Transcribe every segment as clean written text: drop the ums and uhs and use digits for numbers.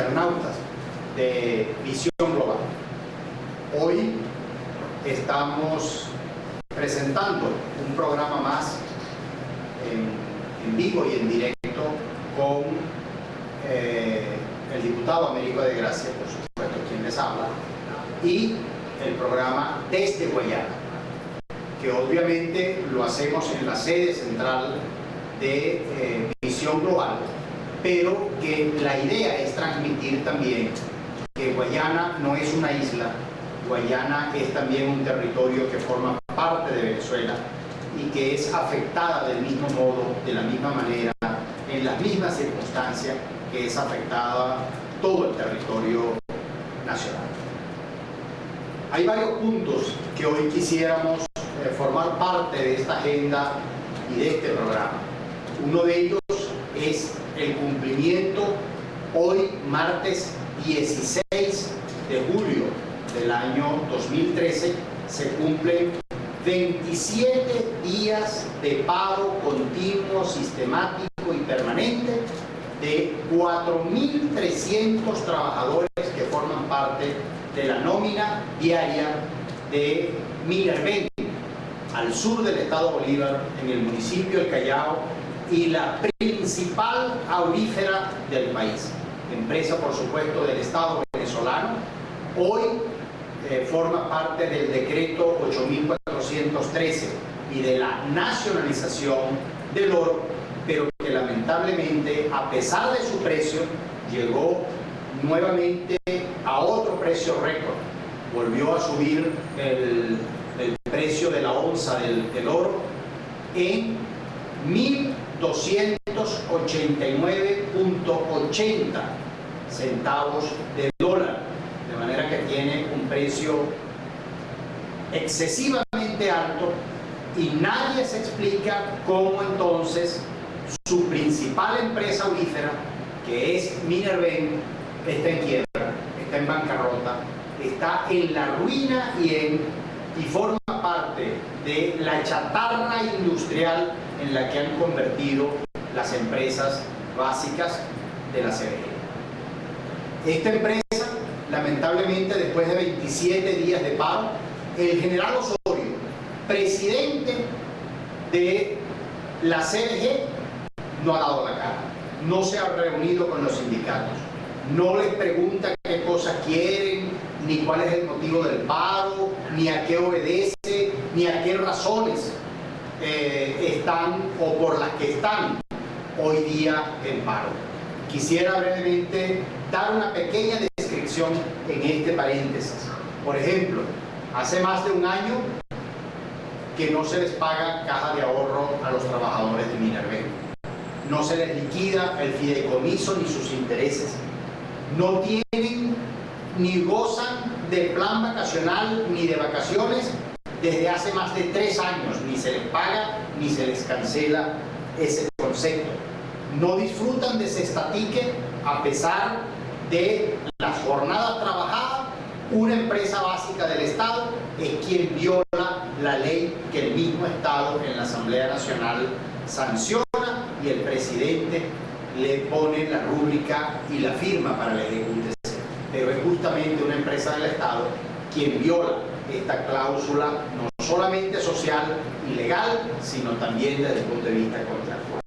internautas de Visión Global. Hoy estamos presentando un programa más en vivo y en directo con el diputado Américo de Gracia, por supuesto, quien les habla, y el programa Desde Guayana, que obviamente lo hacemos en la sede central de Visión Global, pero que la idea es transmitir también que Guayana no es una isla. Guayana es también un territorio que forma parte de Venezuela y que es afectada del mismo modo, de la misma manera, en las mismas circunstancias que es afectada todo el territorio nacional. Hay varios puntos que hoy quisiéramos formar parte de esta agenda y de este programa. Uno de ellos es el cumplimiento, hoy martes 16 de julio del año 2013, se cumplen 27 días de paro continuo, sistemático y permanente de 4.300 trabajadores que forman parte de la nómina diaria de Minerven, al sur del estado Bolívar, en el municipio del Callao, y la principal aurífera del país. Empresa, por supuesto, del estado venezolano. Hoy forma parte del decreto 8.413 y de la nacionalización del oro, pero que lamentablemente, a pesar de su precio, llegó nuevamente a otro precio récord. Volvió a subir el precio de la onza del oro en 1.289.80 centavos de dólar, de manera que tiene un precio excesivamente alto y nadie se explica cómo entonces su principal empresa aurífera, que es Minerven, está en quiebra, está en bancarrota, está en la ruina y forma parte de la chatarra industrial en la que han convertido las empresas básicas de la CBG. Esta empresa, lamentablemente, después de 27 días de paro, el general Osorio, presidente de la CBG, no ha dado la cara, no se ha reunido con los sindicatos, no les pregunta qué cosas quieren, ni cuál es el motivo del paro, ni a qué obedece, ni a qué razones están o por las que están hoy día en paro. Quisiera brevemente dar una pequeña descripción en este paréntesis. Por ejemplo, hace más de un año que no se les paga caja de ahorro a los trabajadores de Minerven. No se les liquida el fideicomiso ni sus intereses. No tienen ni gozan de plan vacacional ni de vacaciones desde hace más de 3 años. Ni se les paga ni se les cancela ese concepto. No disfrutan de ese estatique a pesar de las jornadas trabajadas. Una empresa básica del Estado es quien viola la ley que el mismo Estado en la Asamblea Nacional sanciona y el presidente le pone la rúbrica y la firma para el ejecute. Pero es justamente una empresa del Estado quien viola esta cláusula no solamente social y legal, sino también desde el punto de vista contractual.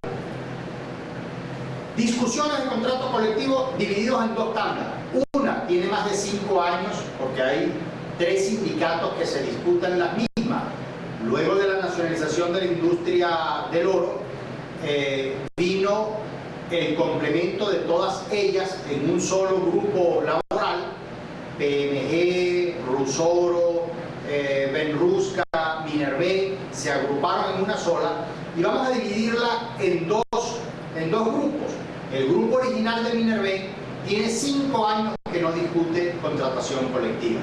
Discusiones de contrato colectivo divididos en 2 tandas. Una tiene más de 5 años porque hay 3 sindicatos que se disputan las mismas. Luego de la nacionalización de la industria del oro, vino el complemento de todas ellas en un solo grupo laboral. PMG, Rusoro, Benrusca, Minerven se agruparon en una sola y vamos a dividirla en dos grupos. El grupo original de Minerven tiene 5 años que no discute contratación colectiva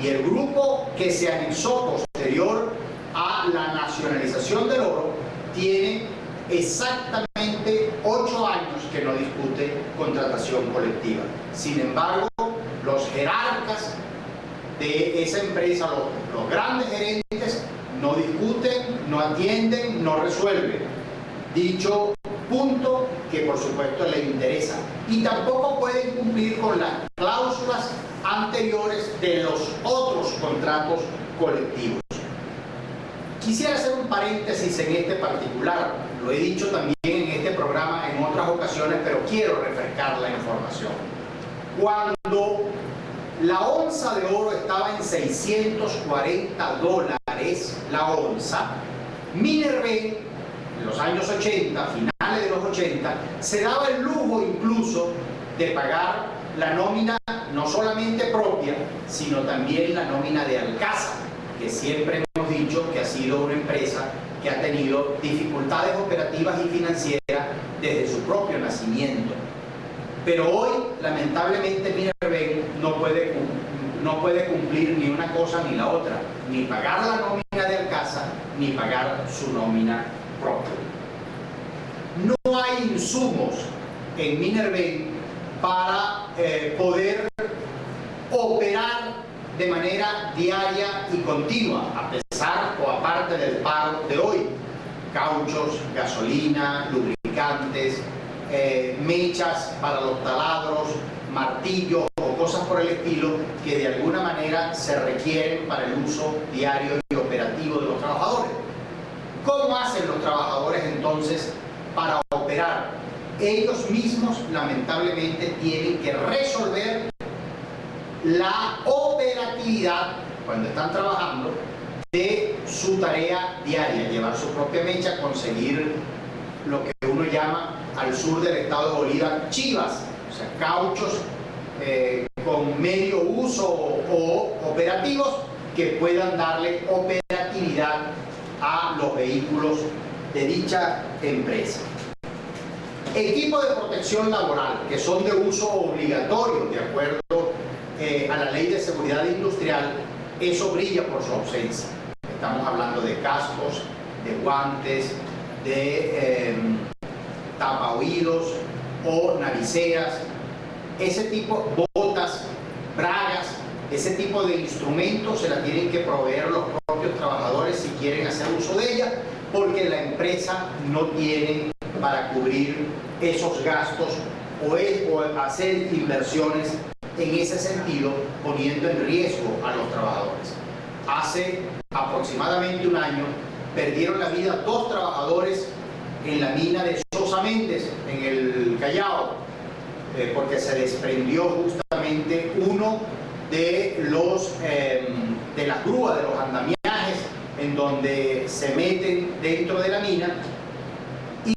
y el grupo que se anexó posterior a la nacionalización del oro tiene exactamente 8 años que no discute contratación colectiva. Sin embargo, los jerarcas de esa empresa, los grandes gerentes, no discuten, no atienden, no resuelven. Dicho punto que por supuesto le interesa. Y tampoco pueden cumplir con las cláusulas anteriores de los otros contratos colectivos. Quisiera hacer un paréntesis en este particular, lo he dicho también en este programa en otras ocasiones, pero quiero refrescar la información. Cuando la onza de oro estaba en $640 la onza, Minerven, en los años 80, finales de los 80, se daba el lujo incluso de pagar la nómina no solamente propia, sino también la nómina de Alcázar, que siempre hemos dicho que ha sido una empresa que ha tenido dificultades operativas y financieras desde su propio nacimiento. Pero hoy, lamentablemente, Minerven no puede cumplir ni una cosa ni la otra, ni pagar la nómina de Alcázar, ni pagar su nómina propia. No hay insumos en Minerven para poder operar de manera diaria y continua, a pesar o aparte del paro de hoy. Cauchos, gasolina, lubricantes, mechas para los taladros, martillos o cosas por el estilo que de alguna manera se requieren para el uso diario y operativo de los trabajadores. ¿Cómo hacen los trabajadores entonces para operar? Ellos mismos lamentablemente tienen que resolver la operatividad cuando están trabajando de su tarea diaria, llevar su propia mecha, conseguir lo que uno llama al sur del estado de Bolívar chivas, o sea, cauchos con medio uso o operativos que puedan darle operatividad a los vehículos de dicha empresa. Equipos de protección laboral que son de uso obligatorio de acuerdo a la Ley de Seguridad Industrial, eso brilla por su ausencia. Estamos hablando de cascos, de guantes, de tapaoídos o nariceras, ese tipo, botas, bragas, ese tipo de instrumentos se la tienen que proveer los propios trabajadores si quieren hacer uso de ella, porque la empresa no tiene para cubrir esos gastos o hacer inversiones en ese sentido, poniendo en riesgo a los trabajadores. Hace aproximadamente un año perdieron la vida 2 trabajadores en la mina de Sosa Méndez, en el Callao, porque se desprendió justamente uno de las grúas, de los andamiajes en donde se meten dentro de la mina.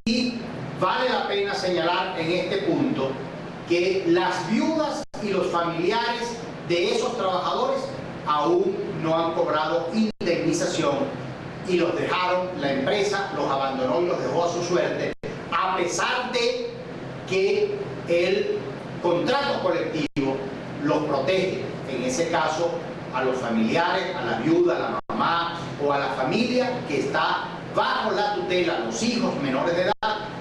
Y vale la pena señalar en este punto que las viudas y los familiares de esos trabajadores aún no han cobrado indemnización y los dejaron, la empresa los abandonó y los dejó a su suerte, a pesar de que el contrato colectivo los protege, en ese caso a los familiares, a la viuda, a la mamá o a la familia que está bajo la tutela, los hijos menores de edad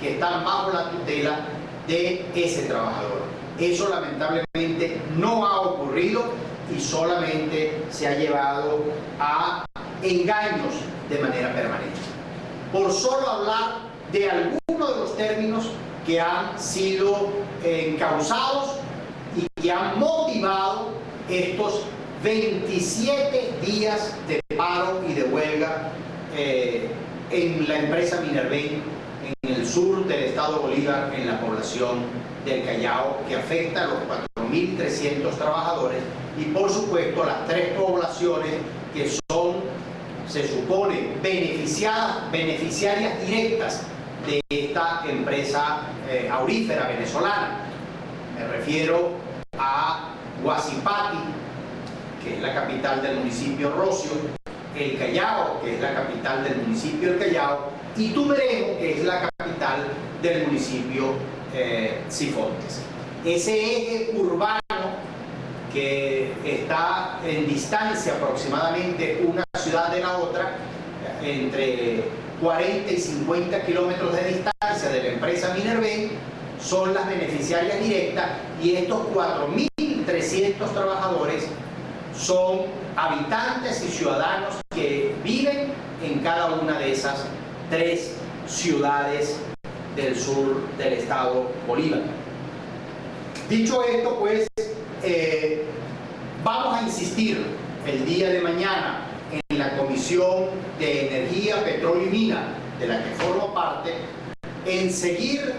que están bajo la tutela de ese trabajador. Eso lamentablemente no ha ocurrido y solamente se ha llevado a engaños de manera permanente. Por solo hablar de algunos de los términos que han sido encausados y que han motivado estos 27 días de paro y de huelga en la empresa Minerven en el sur del estado de Bolívar, en la población del Callao, que afecta a los 4.300 trabajadores y por supuesto a las 3 poblaciones que son, se supone, beneficiarias directas de esta empresa aurífera venezolana. Me refiero a Guasipati, que es la capital del municipio Rocio, el Callao, que es la capital del municipio El Callao, y Tumeremo, que es la capital del municipio Sifontes. Ese eje urbano que está en distancia aproximadamente una ciudad de la otra, entre 40 y 50 kilómetros de distancia de la empresa Minerven, son las beneficiarias directas, y estos 4.300 trabajadores son habitantes y ciudadanos que viven en cada una de esas 3 ciudades del sur del estado Bolívar. Dicho esto, pues, vamos a insistir el día de mañana en la Comisión de Energía, Petróleo y Minas, de la que formo parte, en seguir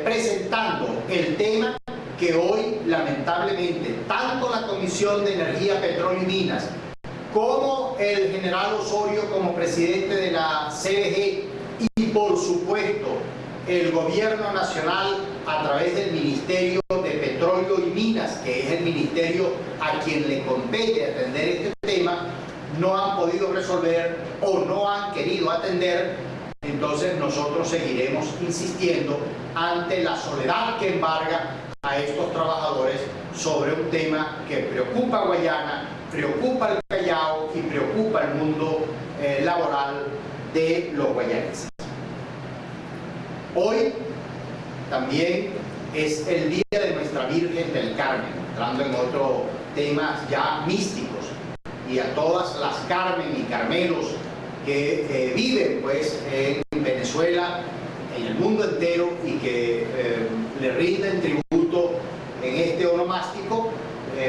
presentando el tema que hoy, lamentablemente, tanto la Comisión de Energía, Petróleo y Minas, como el general Osorio como presidente de la CBG y, por supuesto, el Gobierno Nacional a través del Ministerio de Petróleo y Minas, que es el ministerio a quien le compete atender este tema, no han podido resolver o no han querido atender. Entonces nosotros seguiremos insistiendo ante la soledad que embarga a estos trabajadores sobre un tema que preocupa a Guayana, preocupa al Callao y preocupa al mundo laboral de los guayaneses. Hoy también es el día de Nuestra Virgen del Carmen, entrando en otros temas ya místicos, y a todas las Carmen y Carmelos que viven pues en Venezuela, en el mundo entero, y que le rinden tributo en este onomástico,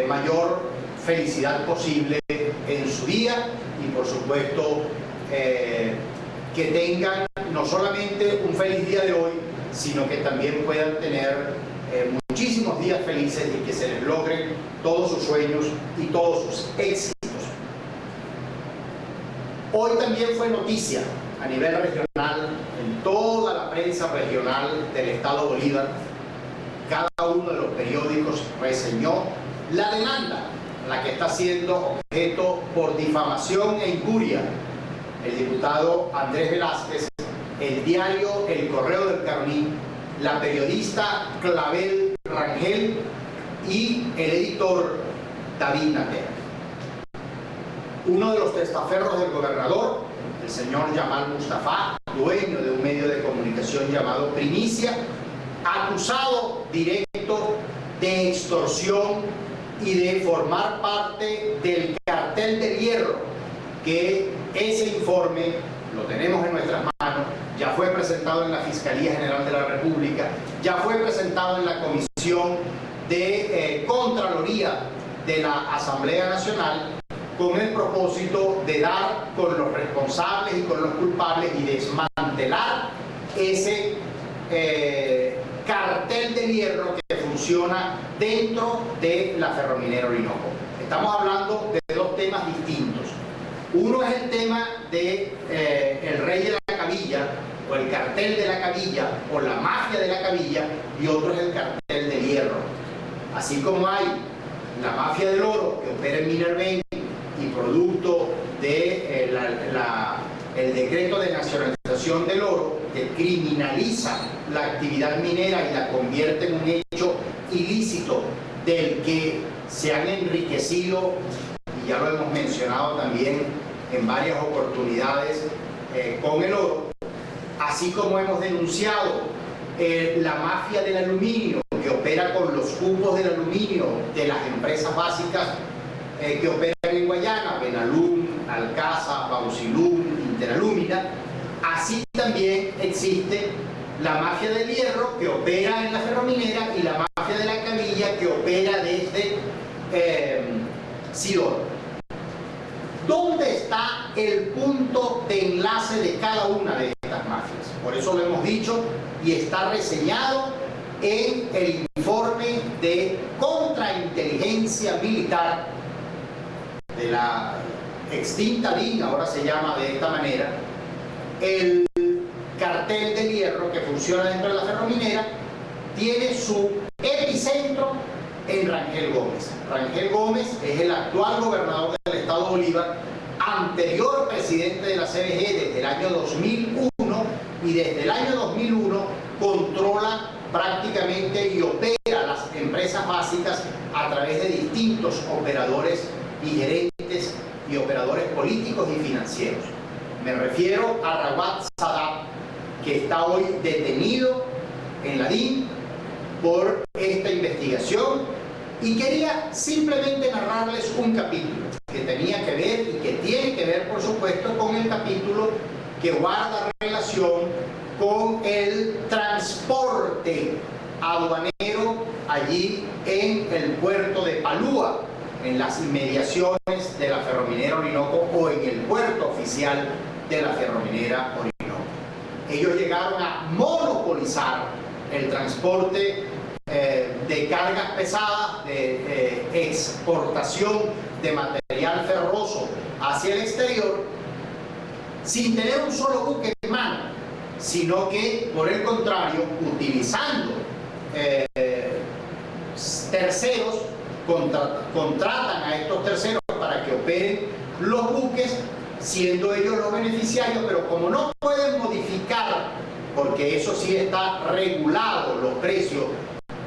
mayor felicidad posible en su día, y por supuesto que tengan no solamente un feliz día de hoy, sino que también puedan tener muchísimos días felices y que se les logren todos sus sueños y todos sus éxitos. Hoy también fue noticia a nivel regional, en toda la prensa regional del estado Bolívar, cada uno de los periódicos reseñó la demanda a la que está siendo objeto por difamación e injuria el diputado Andrés Velázquez, el diario El Correo del Caroní, la periodista Clavel Rangel y el editor David Natera. Uno de los testaferros del gobernador, el señor Yamal Mustafa, dueño de un medio de comunicación llamado Primicia, acusado directo de extorsión y de formar parte del cartel del hierro, que ese informe lo tenemos en nuestras manos, ya fue presentado en la Fiscalía General de la República, ya fue presentado en la Comisión de Contraloría de la Asamblea Nacional, con el propósito de dar con los responsables y con los culpables y desmantelar ese cartel de hierro que funciona dentro de la Ferrominera Orinoco. Estamos hablando de dos temas distintos. Uno es el tema de el rey de la cabilla, o el cartel de la cabilla, o la mafia de la cabilla, y otro es el cartel del hierro. Así como hay la mafia del oro que opera en Minerven y producto de el decreto de nacionalización del oro, que criminaliza la actividad minera y la convierte en un hecho ilícito del que se han enriquecido, y ya lo hemos mencionado también en varias oportunidades, con el oro, así como hemos denunciado la mafia del aluminio, que opera con los cupos del aluminio de las empresas básicas que operan en Guayana, Benalum, Alcasa, Bausilum, Interalúmina. Así también existe la mafia del hierro, que opera en la ferrominera, y la mafia de la cabilla, que opera desde Sidor. ¿Dónde está el punto de enlace de cada una de estas mafias? Por eso lo hemos dicho, y está reseñado en el informe de contrainteligencia militar de la extinta DIN, ahora se llama de esta manera. El cartel del hierro que funciona dentro de la ferrominera tiene su epicentro en Rangel Gómez. Rangel Gómez es el actual gobernador del estado Bolívar, anterior presidente de la CBG desde el año 2001, y desde el año 2001 controla prácticamente y opera las empresas básicas a través de distintos operadores y gerentes y operadores políticos y financieros. Me refiero a Rawat Sadat, que está hoy detenido en la DIN por esta investigación, y quería simplemente narrarles un capítulo que tenía que ver y que tiene que ver, por supuesto, con el capítulo que guarda relación con el transporte aduanero allí en el puerto de Palúa, en las inmediaciones de la Ferrominera Orinoco o en el puerto oficial de la Ferrominera Orinoco. Ellos llegaron a monopolizar el transporte de cargas pesadas, de exportación de material ferroso hacia el exterior, sin tener un solo buque en mano, sino que, por el contrario, utilizando terceros, contratan a estos terceros para que operen los buques, siendo ellos los beneficiarios, pero como no pueden modificar, porque eso sí está regulado, los precios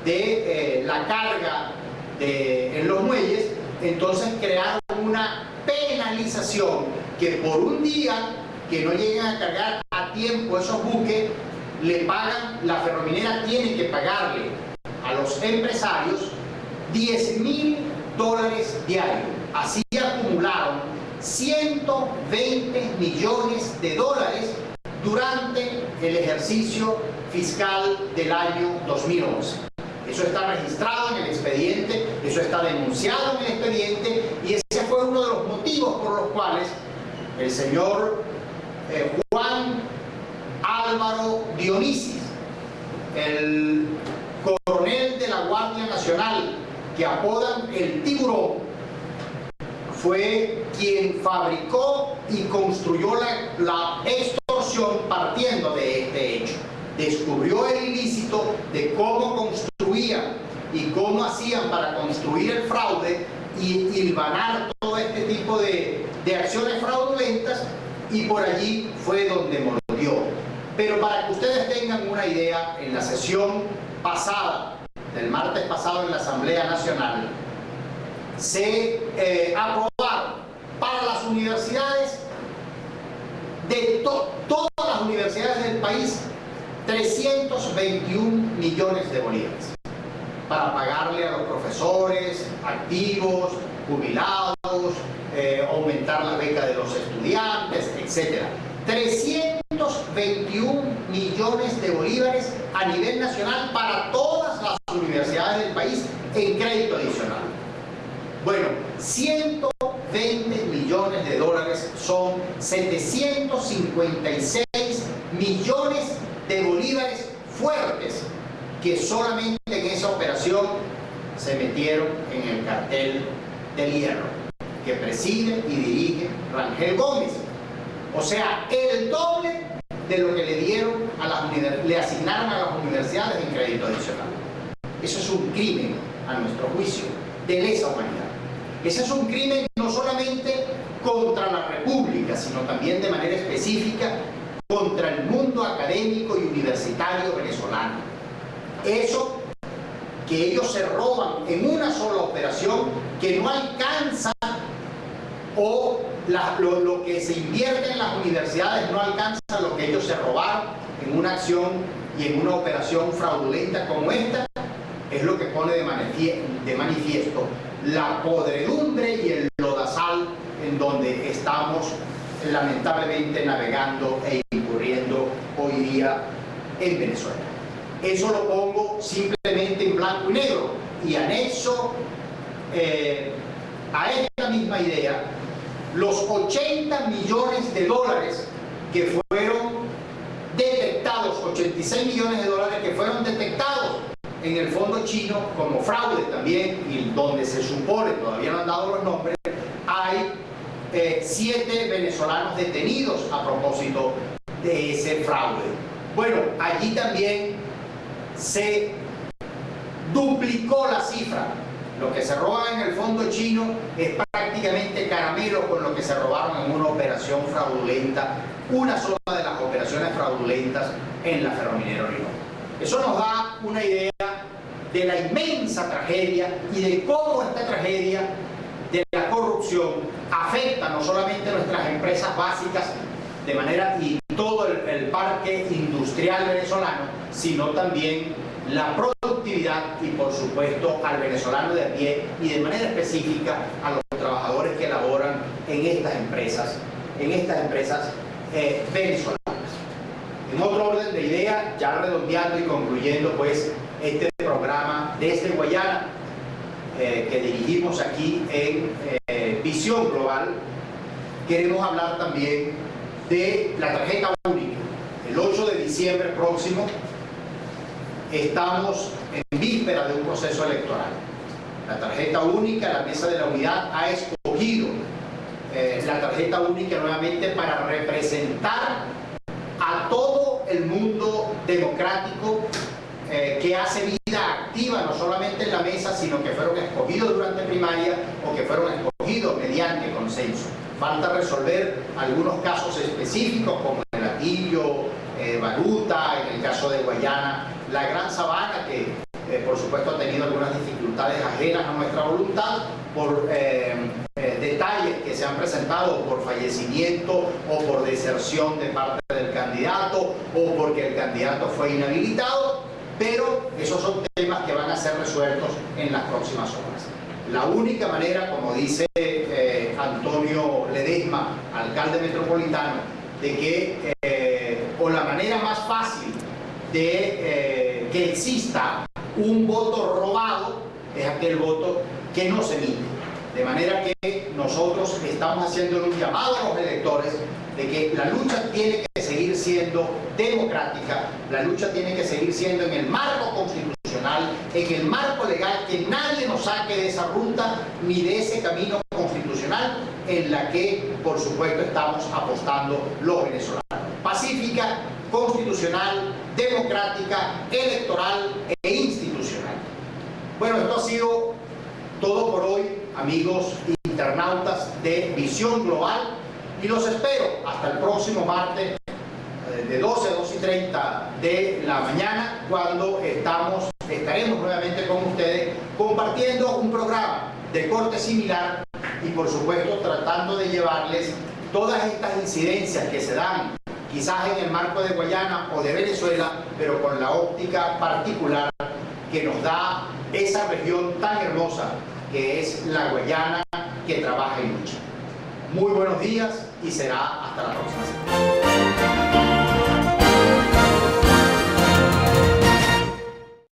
de la carga en los muelles, entonces crearon una penalización que por un día que no lleguen a cargar a tiempo esos buques, le pagan, la ferrominera tiene que pagarle a los empresarios $10.000 diarios. Así acumularon $120 millones durante el ejercicio fiscal del año 2011. Eso está registrado en el expediente, eso está denunciado en el expediente, y ese fue uno de los motivos por los cuales el señor Juan Álvaro Dionisio, el coronel de la Guardia Nacional, que apodan el Tiburón, fue quien fabricó y construyó la extorsión partiendo de este hecho. Descubrió el ilícito de cómo construían y cómo hacían para construir el fraude y hilvanar todo este tipo de acciones fraudulentas, y por allí fue donde mordió. Pero para que ustedes tengan una idea, en la sesión pasada, del martes pasado en la Asamblea Nacional, se aprobaron para las universidades de todas las universidades del país 321 millones de bolívares para pagarle a los profesores, activos, jubilados, aumentar la beca de los estudiantes, etc. 321 millones de bolívares a nivel nacional para todas las universidades del país en crédito adicional. Bueno, 120 millones de dólares son 756 millones de bolívares fuertes que solamente en esa operación se metieron en el cartel del hierro, que preside y dirige Rangel Gómez. O sea, el doble de lo que le asignaron a las universidades en crédito adicional. Eso es un crimen, a nuestro juicio, de lesa humanidad. Ese es un crimen no solamente contra la República, sino también de manera específica contra el mundo académico y universitario venezolano. Eso que ellos se roban en una sola operación, que no alcanza, o lo que se invierte en las universidades no alcanza lo que ellos se robaron en una acción y en una operación fraudulenta como esta, es lo que pone de manifiesto la podredumbre y el lodazal en donde estamos lamentablemente navegando e incurriendo hoy día en Venezuela. Eso lo pongo simplemente en blanco y negro, y anexo a esta misma idea los 80 millones de dólares que fueron detectados, 86 millones de dólares que fueron detectados en el fondo chino como fraude también, y donde se supone, todavía no han dado los nombres, hay 7 venezolanos detenidos a propósito de ese fraude. Bueno, allí también se duplicó la cifra. Lo que se roban en el fondo chino es prácticamente caramelo con lo que se robaron en una operación fraudulenta, una sola de las operaciones fraudulentas en la Ferrominera Orinoco. Eso nos da una idea de la inmensa tragedia y de cómo esta tragedia de la corrupción afecta no solamente a nuestras empresas básicas de manera y todo el parque industrial venezolano, sino también la productividad y por supuesto al venezolano de a pie, y de manera específica a los trabajadores que laboran en estas empresas venezolanas. En otro orden de ideas, ya redondeando y concluyendo pues este programa desde Guayana que dirigimos aquí en Visión Global, queremos hablar también de la tarjeta única. El 8 de diciembre próximo estamos en víspera de un proceso electoral. La tarjeta única, la Mesa de la Unidad ha escogido la tarjeta única nuevamente para representar a todo el mundo democrático que hace vida activa, no solamente en la mesa, sino que fueron escogidos durante primaria o que fueron escogidos mediante consenso. Falta resolver algunos casos específicos como el Atillo, Baruta, en el caso de Guayana, la Gran Sabana, que por supuesto ha tenido algunas dificultades ajenas a nuestra voluntad por detalles que se han presentado por fallecimiento o por deserción de parte del candidato o porque el candidato fue inhabilitado, pero esos son temas que van a ser resueltos en las próximas horas. La única manera, como dice Antonio Ledesma, alcalde metropolitano, de que, o la manera más fácil de que exista un voto robado, es aquel voto que no se emite. De manera que nosotros estamos haciendo un llamado a los electores de que la lucha tiene que seguir siendo democrática, la lucha tiene que seguir siendo en el marco constitucional, en el marco legal, que nadie nos saque de esa ruta ni de ese camino constitucional en la que, por supuesto, estamos apostando los venezolanos. Pacífica, constitucional, democrática, electoral e institucional. Bueno, esto ha sido todo por hoy, amigos internautas de Visión Global, y los espero hasta el próximo martes de 12 a 2:30 de la mañana, cuando estaremos nuevamente con ustedes compartiendo un programa de corte similar y por supuesto tratando de llevarles todas estas incidencias que se dan quizás en el marco de Guayana o de Venezuela, pero con la óptica particular que nos da esa región tan hermosa que es la Guayana, que trabaja y lucha. Muy buenos días y será hasta la próxima semana.